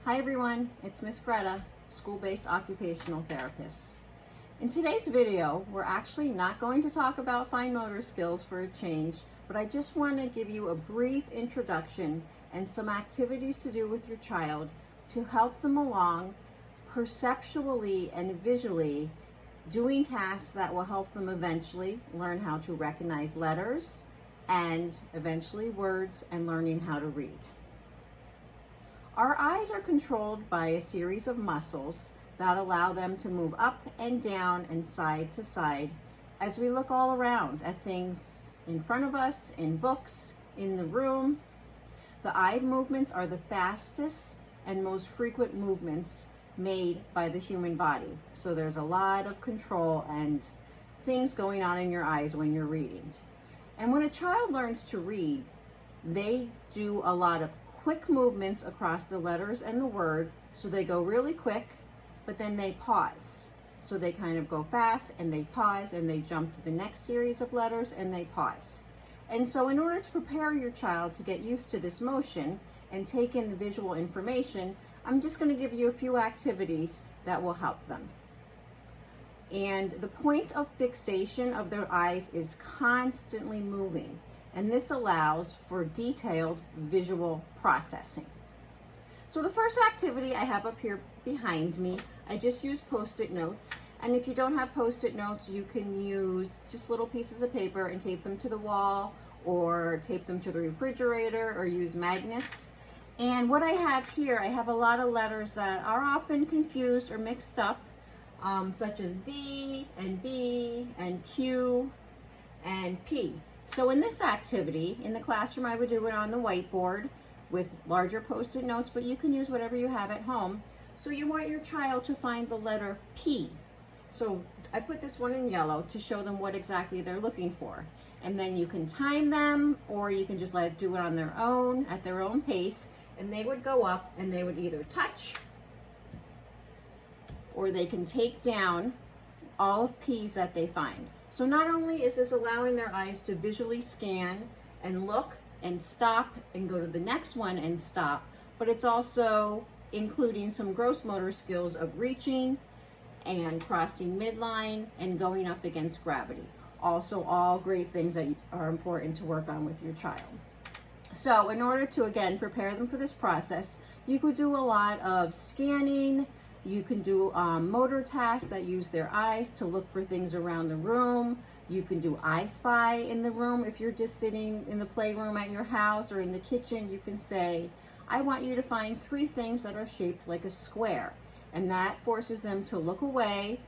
Hi everyone, it's Miss Greta, school-based occupational therapist. In today's video, we're actually not going to talk about fine motor skills for a change, but I just want to give you a brief introduction and some activities to do with your child to help them along perceptually and visually, doing tasks that will help them eventually learn how to recognize letters and eventually words and learning how to read. Our eyes are controlled by a series of muscles that allow them to move up and down and side to side as we look all around at things in front of us, in books, in the room. The eye movements are the fastest and most frequent movements made by the human body. So there's a lot of control and things going on in your eyes when you're reading. And when a child learns to read, they do a lot of quick movements across the letters and the word. So they go really quick, but then they pause. So they kind of go fast and they pause and they jump to the next series of letters and they pause. And so in order to prepare your child to get used to this motion and take in the visual information, I'm just going to give you a few activities that will help them. And the point of fixation of their eyes is constantly moving. And this allows for detailed visual processing. So the first activity I have up here behind me, I just use Post-it notes. And if you don't have Post-it notes, you can use just little pieces of paper and tape them to the wall or tape them to the refrigerator or use magnets. And what I have here, I have a lot of letters that are often confused or mixed up, such as D and B and Q and P. So in this activity, in the classroom, I would do it on the whiteboard with larger Post-it notes, but you can use whatever you have at home. So you want your child to find the letter P. So I put this one in yellow to show them what exactly they're looking for. And then you can time them, or you can just let it do it on their own, at their own pace. And they would go up and they would either touch, or they can take down all of P's that they find. So not only is this allowing their eyes to visually scan and look and stop and go to the next one and stop, but it's also including some gross motor skills of reaching and crossing midline and going up against gravity. Also all great things that are important to work on with your child. So in order to, again, prepare them for this process, you could do a lot of scanning. You can do motor tasks that use their eyes to look for things around the room. You can do I Spy in the room. If you're just sitting in the playroom at your house or in the kitchen, you can say, I want you to find 3 things that are shaped like a square. And that forces them to look away,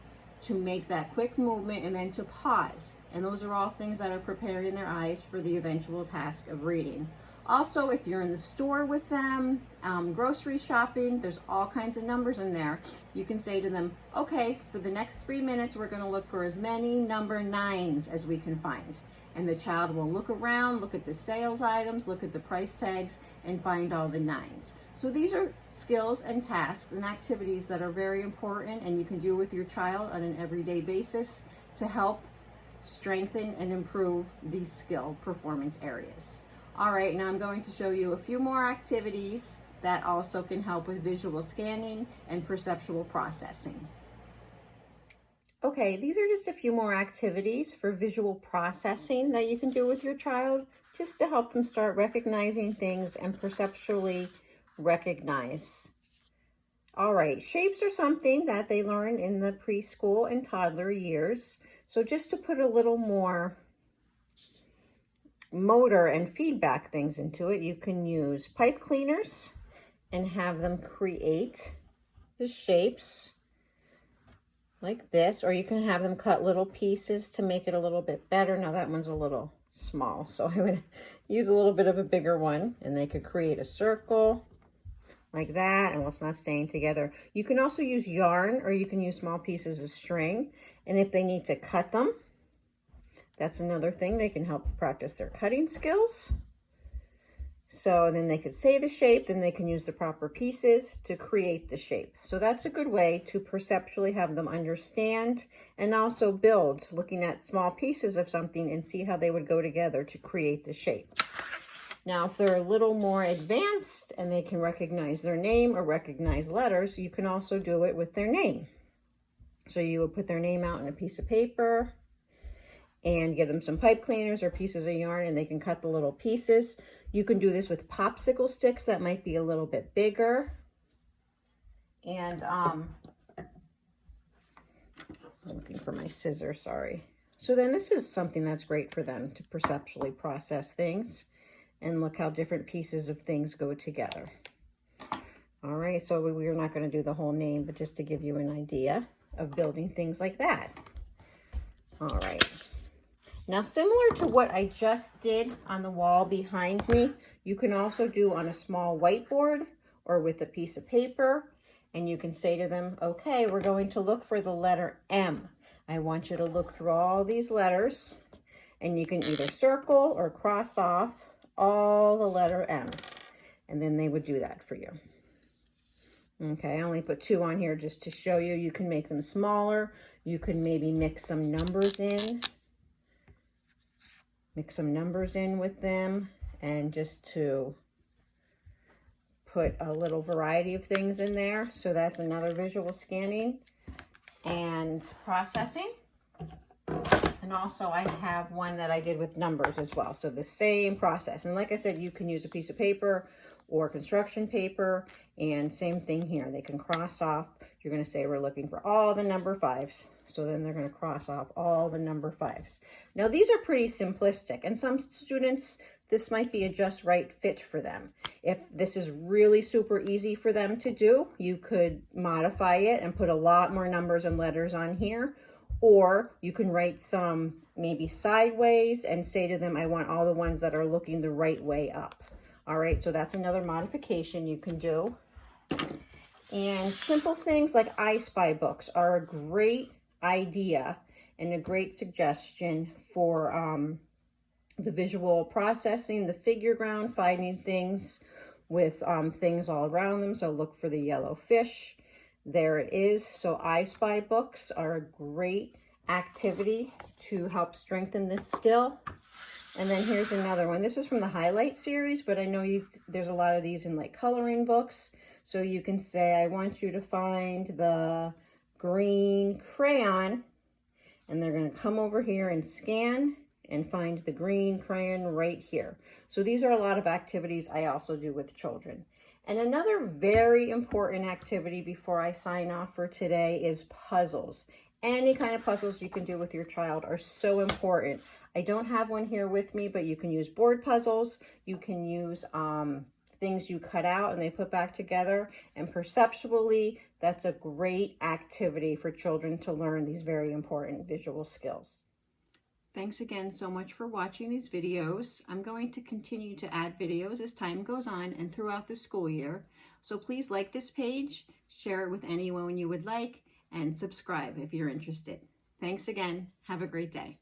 to make that quick movement, and then to pause. And those are all things that are preparing their eyes for the eventual task of reading. Also, if you're in the store with them, grocery shopping, there's all kinds of numbers in there. You can say to them, okay, for the next 3 minutes, we're gonna look for as many number 9s as we can find. And the child will look around, look at the sales items, look at the price tags, and find all the 9s. So these are skills and tasks and activities that are very important and you can do with your child on an everyday basis to help strengthen and improve these skill performance areas. All right, now I'm going to show you a few more activities that also can help with visual scanning and perceptual processing. Okay, these are just a few more activities for visual processing that you can do with your child just to help them start recognizing things and perceptually recognize. All right, shapes are something that they learn in the preschool and toddler years. So just to put a little more motor and feedback things into it, you can use pipe cleaners and have them create the shapes like this, or you can have them cut little pieces to make it a little bit better. Now that one's a little small, so I would use a little bit of a bigger one, and they could create a circle like that, and it's not staying together. You can also use yarn, or you can use small pieces of string, and if they need to cut them, that's another thing. They can help practice their cutting skills. So then they could say the shape, then they can use the proper pieces to create the shape. So that's a good way to perceptually have them understand and also build, looking at small pieces of something and see how they would go together to create the shape. Now, if they're a little more advanced and they can recognize their name or recognize letters, you can also do it with their name. So you would put their name out on a piece of paper and give them some pipe cleaners or pieces of yarn, and they can cut the little pieces. You can do this with popsicle sticks that might be a little bit bigger. And I'm looking for my scissors, sorry. So then this is something that's great for them to perceptually process things. And look how different pieces of things go together. All right, so we're not going to do the whole name, but just to give you an idea of building things like that. All right. Now, similar to what I just did on the wall behind me, you can also do on a small whiteboard or with a piece of paper. And you can say to them, okay, we're going to look for the letter M. I want you to look through all these letters, and you can either circle or cross off all the letter M's, and then they would do that for you. Okay, I only put 2 on here just to show you. You can make them smaller. You can maybe mix some numbers in. Mix some numbers in with them, and just to put a little variety of things in there. So that's another visual scanning and processing. And also I have one that I did with numbers as well. So the same process. And like I said, you can use a piece of paper or construction paper, and same thing here. They can cross off. You're going to say we're looking for all the number 5s. So then they're going to cross off all the number 5s. Now these are pretty simplistic, and some students, this might be a just right fit for them. If this is really super easy for them to do, you could modify it and put a lot more numbers and letters on here. Or you can write some maybe sideways and say to them, I want all the ones that are looking the right way up. All right, so that's another modification you can do. And simple things like I Spy books are a great idea and a great suggestion for the visual processing, the figure ground, finding things with things all around them. So look for the yellow fish. There it is. So I Spy books are a great activity to help strengthen this skill. And then here's another one. This is from the highlight series, but I know there's a lot of these in like coloring books. So you can say, I want you to find the green crayon, and they're going to come over here and scan and find the green crayon right here. So these are a lot of activities I also do with children. And another very important activity before I sign off for today is puzzles. Any kind of puzzles you can do with your child are so important. I don't have one here with me, but you can use board puzzles. You can use things you cut out and they put back together. And perceptually, that's a great activity for children to learn these very important visual skills. Thanks again so much for watching these videos. I'm going to continue to add videos as time goes on and throughout the school year. So please like this page, share it with anyone you would like, and subscribe if you're interested. Thanks again. Have a great day.